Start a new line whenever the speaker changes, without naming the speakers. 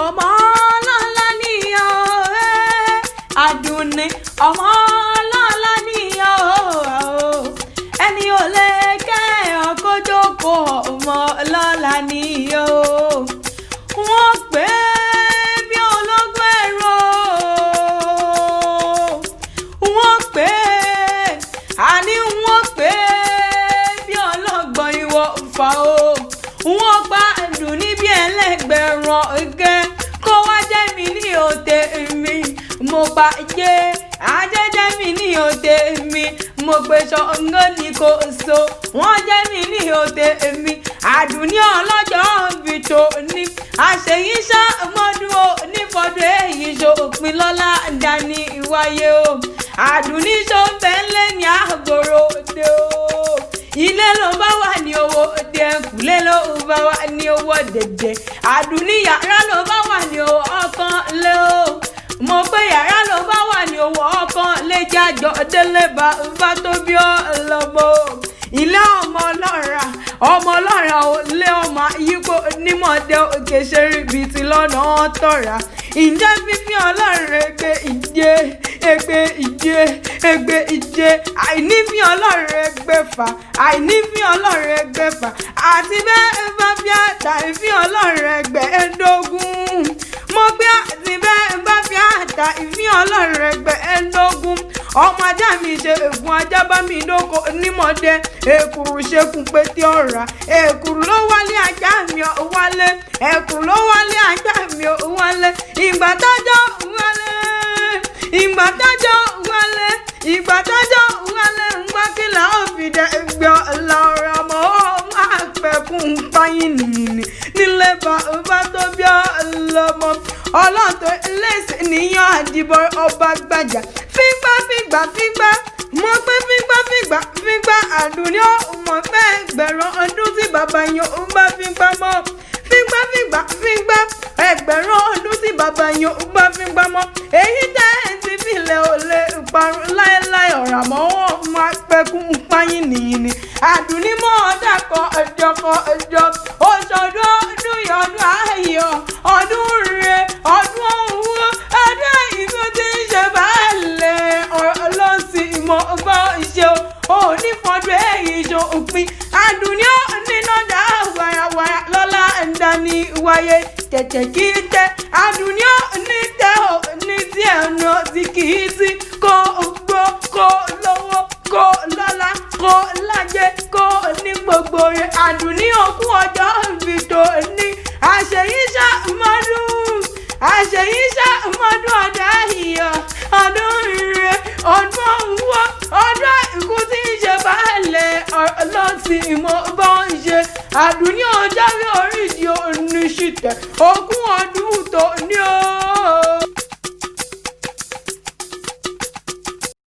ọmọ ọlọ́lá níyàn Àdùnní ọmọ ọlọ́lá níyàn ẹni ò lè kẹ́ ọkọ̀ jókòó ọmọ ọlọ́lá níyàn wọ́n pè é bí ọlọ́gbọ́n ẹ̀rọ wọ́n pè é àní wọ́n pè é bí ọlọ́gbọ́n ìwọ fà ó wọ́n gba Àdùnní bí ẹlẹ́gbẹ̀rún ẹgẹ́ kó wá jẹ́ mi ní òde mi mo bá jẹ́ àjẹjẹ́ mi ní òde mi mo gbé Ṣàngó ní kò so wọ́n jẹ́ mi ní òde mi Àdùnní ọlọ́jọ́ bí tó ní àṣeyí ṣàmọ́dún ó nífọ̀dún èyí ṣòpin lọ́lá dání ìwáyé o Àdùnní ṣòbẹ́lẹ̀ ní àgbòrò òde o ilé ló bá wà ní owó òde ẹ̀kúlé ló bá wà ní owó dẹ̀dẹ̀ Àdùnní yàrá ló bá wà ní owó ọkàn lé o mo pé yàrá ló bá wà ní owó ọkàn lé jájọ délé bá tó bí ọlọ́mọ ilé ọmọ ọlọ́ra ò lé ọmọ yípo nímọ̀dé òkè ṣeré bíi ti lọ́nà tọ̀ra ǹjẹ́ fífi ọlọ́run ẹgbẹ́ ìje àìnífi ọlọ́run ẹgbẹ́fà àti bẹ́ẹ̀ bá fi àtàìfi ọlọ́run ẹgbẹ̀ẹ́dógún mo gbé àti bẹ́ẹ̀ bá fi àtàìfi ọlọ́run ẹgbẹ̀ẹ́dógún ọmọ ajá mi ṣe ègún ajá bá mi dóko nímọ̀dé èkùrù ṣekùn pété ọ̀rá èkùrù ló wálé ajá mi wálé èkùrù ló wálé ajá mi wálé ìgbà tájọ́ wálé ńgbà kí là ó fi dẹ gbé ọlọ́rọ̀ ọmọ ọmọ àpẹkùn páyín nìyí nílé bá tó bí ọlọ́mọ ọlọ́tọ̀ ẹlẹ́sìn níyàn àdìbò ọba gbàjà fígbà mo pé fígbà Àdùnní ọmọ fẹ́ ẹgbẹ̀rún ọdún tí bàbá yan ó bá fígbà mọ́ fígbà ẹgbẹ̀rún ọdún tí bàbá yan ó bá fígbà mọ́ èyí tẹ́ ẹ̀ ti filẹ̀ ò lè parun láéláé ọ̀rọ̀ àmọ́ wọn máa pẹ́kún páyín nìyí ni Àdùnní mọ́ ọ̀dà kan ọjọ́ oṣọdún ọdún yọdún ayọ̀ ọdún rẹ̀ ọdún owó ọdún ìlú tí ń ṣe báàlẹ̀ ọlọ́sìn ìmọ̀ ọgbọ́n ìṣe onífọdún èyí ṣe òpin Àdùnní onínàdà wàràwàrà lọ́lá dání wáyé tẹ̀tẹ̀ kí tẹ Àdùnní onítẹ̀ ní tí ẹ̀nà tí kì í sí kó gbó kó lówó kó lọ́lá kó lájẹ kó ní gbogbo rẹ̀ Àdùnní òkú ọjọ́ ìbí tó ní àṣeyí ṣàmọ́dún ọ̀dà ìyọ̀ ọdún rẹ̀ ọdún owó ọdún ikú tí ń ṣe báàlẹ̀ ọlọ́sìn ìmọ̀ bá ń ṣe Àdùnní ọjọ́ oríṣi oníṣìtẹ̀ ogún ọdún